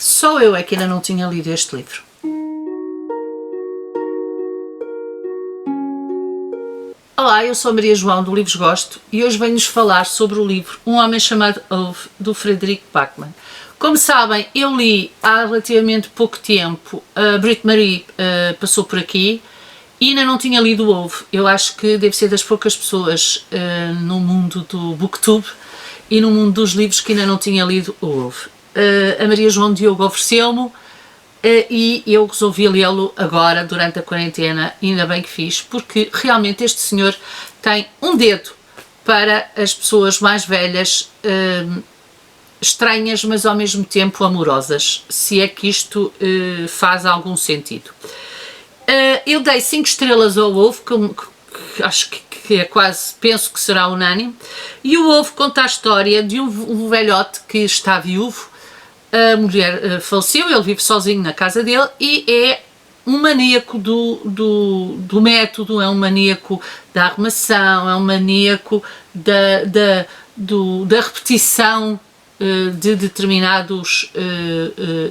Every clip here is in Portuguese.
Só eu é que ainda não tinha lido este livro. Olá, eu sou a Maria João do Livros Gosto e hoje venho-nos falar sobre o livro Um Homem Chamado Ove, do Frederic Backman. Como sabem, eu li há relativamente pouco tempo, a Brit Marie passou por aqui e ainda não tinha lido o Ove. Eu acho que devo ser das poucas pessoas no mundo do booktube e no mundo dos livros que ainda não tinha lido o Ove. A Maria João Diogo ofereceu-me e eu resolvi lê-lo agora, durante a quarentena, ainda bem que fiz, porque realmente este senhor tem um dedo para as pessoas mais velhas, estranhas, mas ao mesmo tempo amorosas, se é que isto faz algum sentido. Eu dei 5 estrelas ao Ove, que acho que é quase, penso que será unânime, e o Ove conta a história de um velhote que está viúvo. A mulher faleceu, ele vive sozinho na casa dele e é um maníaco do método, é um maníaco da arrumação, é um maníaco da repetição de determinados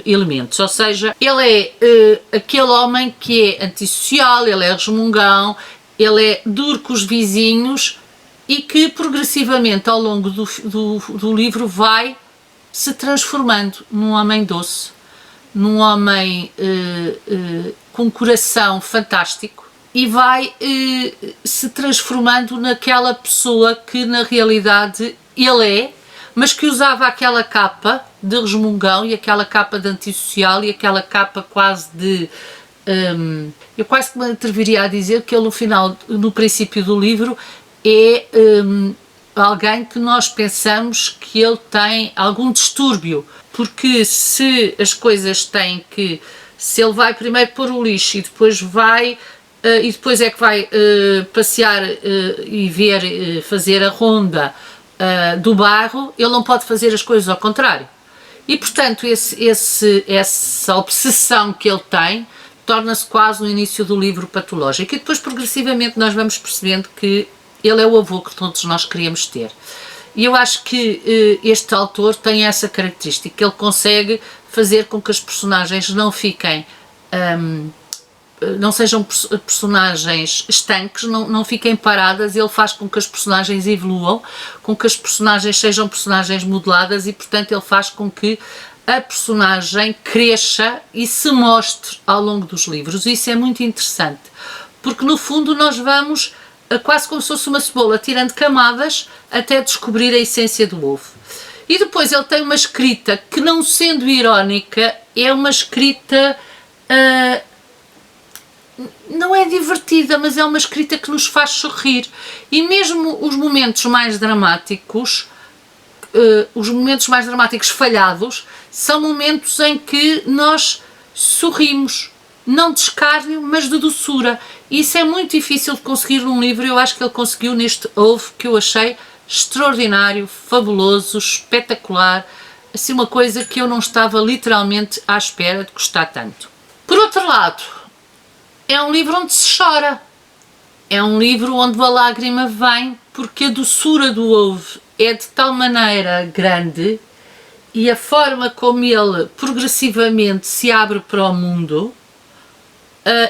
elementos. Ou seja, ele é aquele homem que é antissocial, ele é resmungão, ele é duro com os vizinhos e que progressivamente ao longo do livro vai se transformando num homem doce, num homem com um coração fantástico e vai se transformando naquela pessoa que na realidade ele é, mas que usava aquela capa de resmungão e aquela capa de antissocial e aquela capa quase de... eu quase que me atreveria a dizer que ele no princípio do livro é... alguém que nós pensamos que ele tem algum distúrbio, porque se as coisas têm que, se ele vai primeiro pôr o lixo e depois é que vai passear e ver, fazer a ronda do bairro, ele não pode fazer as coisas ao contrário. E portanto essa obsessão que ele tem torna-se quase no início do livro patológico e depois progressivamente nós vamos percebendo que ele é o avô que todos nós queríamos ter. E eu acho que este autor tem essa característica, ele consegue fazer com que as personagens não fiquem, não sejam personagens estanques, não fiquem paradas, ele faz com que as personagens evoluam, com que as personagens sejam personagens modeladas e, portanto, ele faz com que a personagem cresça e se mostre ao longo dos livros. Isso é muito interessante, porque no fundo nós vamos... quase como se fosse uma cebola, tirando camadas até descobrir a essência do ovo. E depois ele tem uma escrita que, não sendo irónica, é uma escrita, não é divertida, mas é uma escrita que nos faz sorrir. E mesmo os momentos mais dramáticos falhados, são momentos em que nós sorrimos. Não de escárnio, mas de doçura. E isso é muito difícil de conseguir num livro. Eu acho que ele conseguiu neste Ove, que eu achei extraordinário, fabuloso, espetacular, assim uma coisa que eu não estava literalmente à espera de gostar tanto. Por outro lado, é um livro onde se chora, é um livro onde a lágrima vem, porque a doçura do Ove é de tal maneira grande e a forma como ele progressivamente se abre para o mundo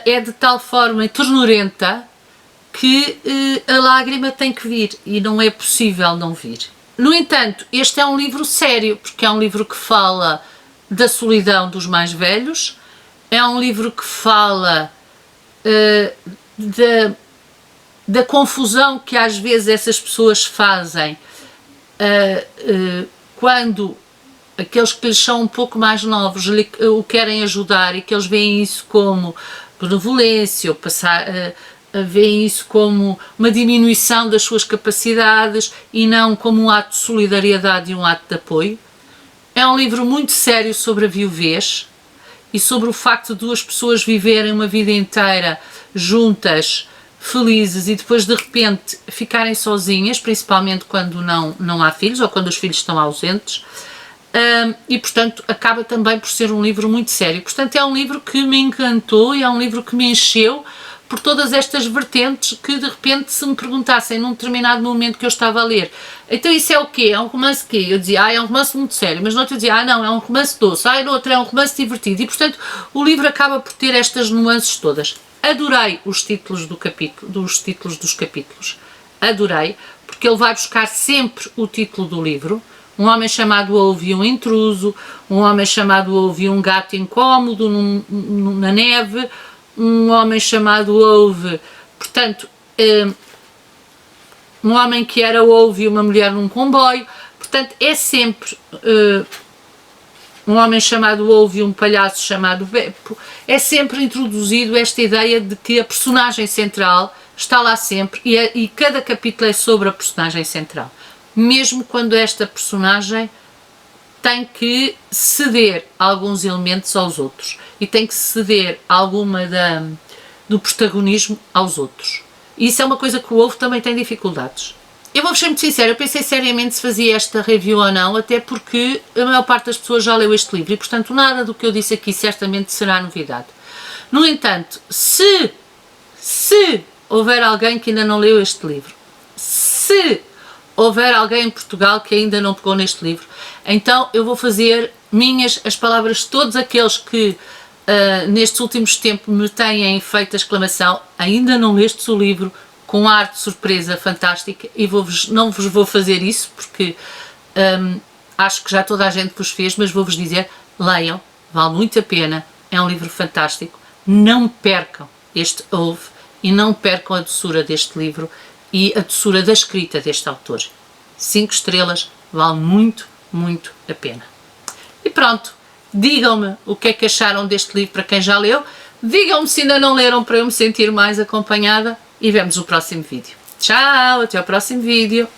é de tal forma ternurenta que a lágrima tem que vir e não é possível não vir. No entanto, este é um livro sério, porque é um livro que fala da solidão dos mais velhos, é um livro que fala da confusão que às vezes essas pessoas fazem quando aqueles que lhes são um pouco mais novos o querem ajudar e que eles veem isso como benevolência, ou veem isso como uma diminuição das suas capacidades e não como um ato de solidariedade e um ato de apoio. É um livro muito sério sobre a viuvez e sobre o facto de duas pessoas viverem uma vida inteira juntas, felizes, e depois de repente ficarem sozinhas, principalmente quando não há filhos ou quando os filhos estão ausentes. E portanto acaba também por ser um livro muito sério. Portanto é um livro que me encantou e é um livro que me encheu, por todas estas vertentes que de repente se me perguntassem num determinado momento que eu estava a ler. Então isso é o quê? É um romance quê? Eu dizia, é um romance muito sério, mas no outro eu dizia, não, é um romance doce, no outro é um romance divertido, e portanto o livro acaba por ter estas nuances todas. Adorei os títulos dos capítulos, adorei, porque ele vai buscar sempre o título do livro. Um homem chamado Ove e um intruso, um homem chamado Ove e um gato incómodo na neve, um homem chamado Ove, portanto, um homem que era Ove e uma mulher num comboio, portanto é sempre um homem chamado Ove e um palhaço chamado Beppo. É sempre introduzido esta ideia de que a personagem central está lá sempre e cada capítulo é sobre a personagem central. Mesmo quando esta personagem tem que ceder alguns elementos aos outros e tem que ceder alguma do protagonismo aos outros. E isso é uma coisa que o Ove também tem dificuldades. Eu vou ser muito sincera, eu pensei seriamente se fazia esta review ou não, até porque a maior parte das pessoas já leu este livro e, portanto, nada do que eu disse aqui certamente será novidade. No entanto, se houver alguém que ainda não leu este livro, se houver alguém em Portugal que ainda não pegou neste livro, então eu vou fazer minhas as palavras de todos aqueles que nestes últimos tempos me têm feito a exclamação, ainda não lestes o livro, com arte de surpresa fantástica, e não vos vou fazer isso porque acho que já toda a gente vos fez, mas vou-vos dizer, leiam, vale muito a pena, é um livro fantástico, não percam este Ove e não percam a doçura deste livro e a doçura da escrita deste autor. 5 estrelas, vale muito, muito a pena. E pronto, digam-me o que é que acharam deste livro para quem já leu, digam-me se ainda não leram para eu me sentir mais acompanhada e vemos no próximo vídeo. Tchau, até ao próximo vídeo.